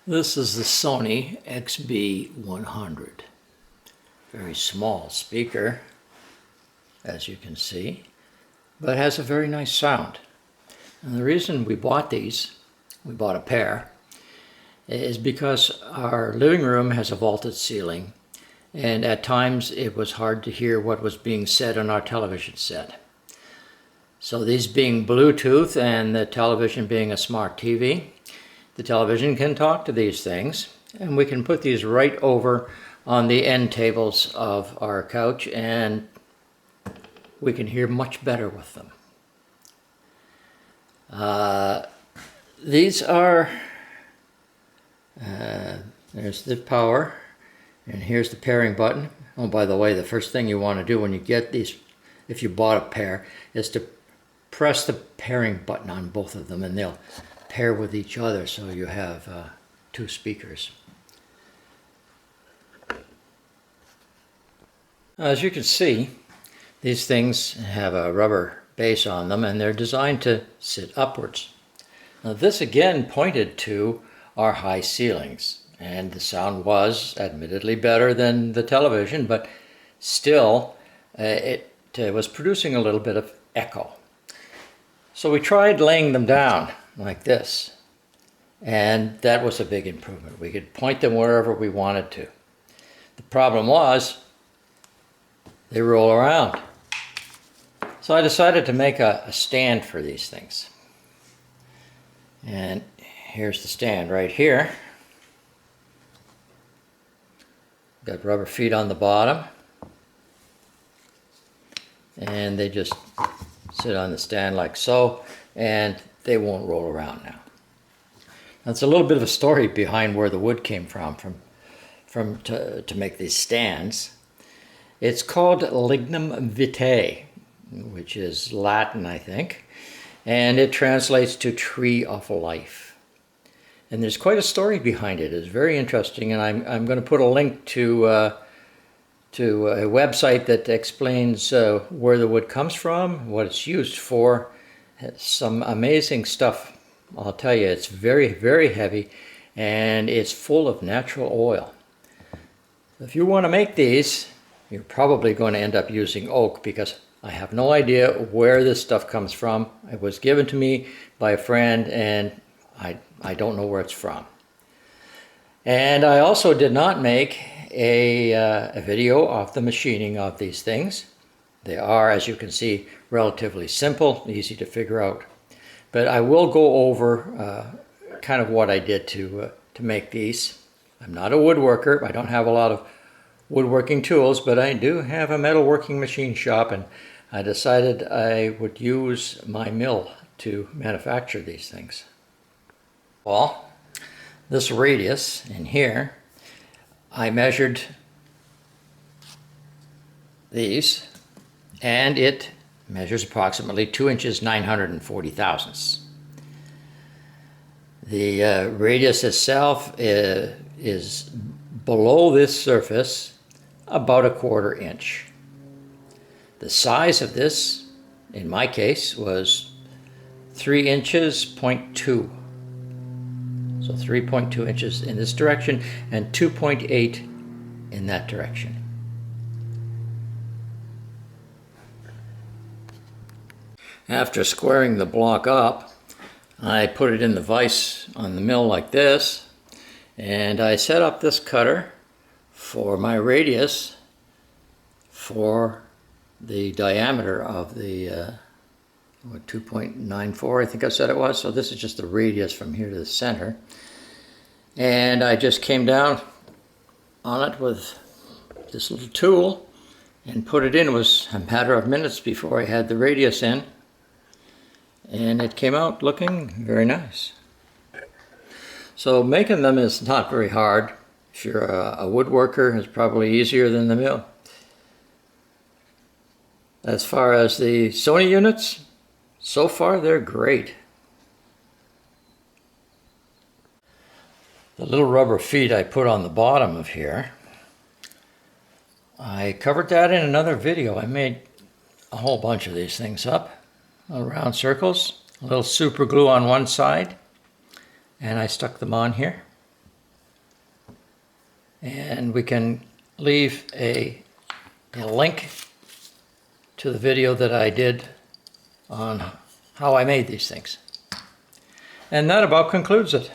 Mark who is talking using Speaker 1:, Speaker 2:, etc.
Speaker 1: This is the Sony XB100. Very small speaker, as you can see, but has a very nice sound. And the reason we bought these, we bought a pair, is because our living room has a vaulted ceiling, and at times it was hard to hear what was being said on our television set. So these being Bluetooth and the television being a smart TV, the television can talk to these things, and we can put these right over on the end tables of our couch, and we can hear much better with them. These are, there's the power, and here's the pairing button. Oh, by the way, the first thing you want to do when you get these, if you bought a pair, is to press the pairing button on both of them, and they'll pair with each other, so you have two speakers. As you can see, these things have a rubber base on them, and they're designed to sit upwards. Now this again pointed to our high ceilings, and the sound was admittedly better than the television, but still it was producing a little bit of echo. So we tried laying them down like this, and that was a big improvement. We could point them wherever we wanted to. The problem was they roll around. So I decided to make a stand for these things. And here's the stand right here. Got rubber feet on the bottom, and they just sit on the stand like so, and they won't roll around now. That's a little bit of a story behind where the wood came from to make these stands. It's called lignum vitae, which is Latin, I think, and it translates to tree of life. And there's quite a story behind it. It's very interesting, and I'm going to put a link to a website that explains where the wood comes from, what it's used for. It's some amazing stuff. I'll tell you, it's very, very heavy, and it's full of natural oil. If you want to make these, you're probably going to end up using oak, because I have no idea where this stuff comes from. It was given to me by a friend, and I don't know where it's from. And I also did not make a video of the machining of these things. They are, as you can see, relatively simple, easy to figure out. But I will go over kind of what I did to make these. I'm not a woodworker. I don't have a lot of woodworking tools, but I do have a metalworking machine shop, and I decided I would use my mill to manufacture these things. Well, this radius in here, I measured these, and it measures approximately 2 inches 940 thousandths. The radius itself is below this surface about 1/4 inch. The size of this, in my case, was 3 inches, 0.2. So 3.2 inches in this direction and 2.8 in that direction. After squaring the block up, I put it in the vise on the mill like this, and I set up this cutter for my radius for the diameter of the 2.94, I think I said it was. So this is just the radius from here to the center. And I just came down on it with this little tool and put it in. It was a matter of minutes before I had the radius in, and it came out looking very nice. So making them is not very hard. If you're a woodworker, it's probably easier than the mill. As far as the Sony units, so far they're great. The little rubber feet I put on the bottom of here, I covered that in another video. I made a whole bunch of these things up, round circles, a little super glue on one side, and I stuck them on here. and we can leave a link to the video that I did on how I made these things. And that about concludes it.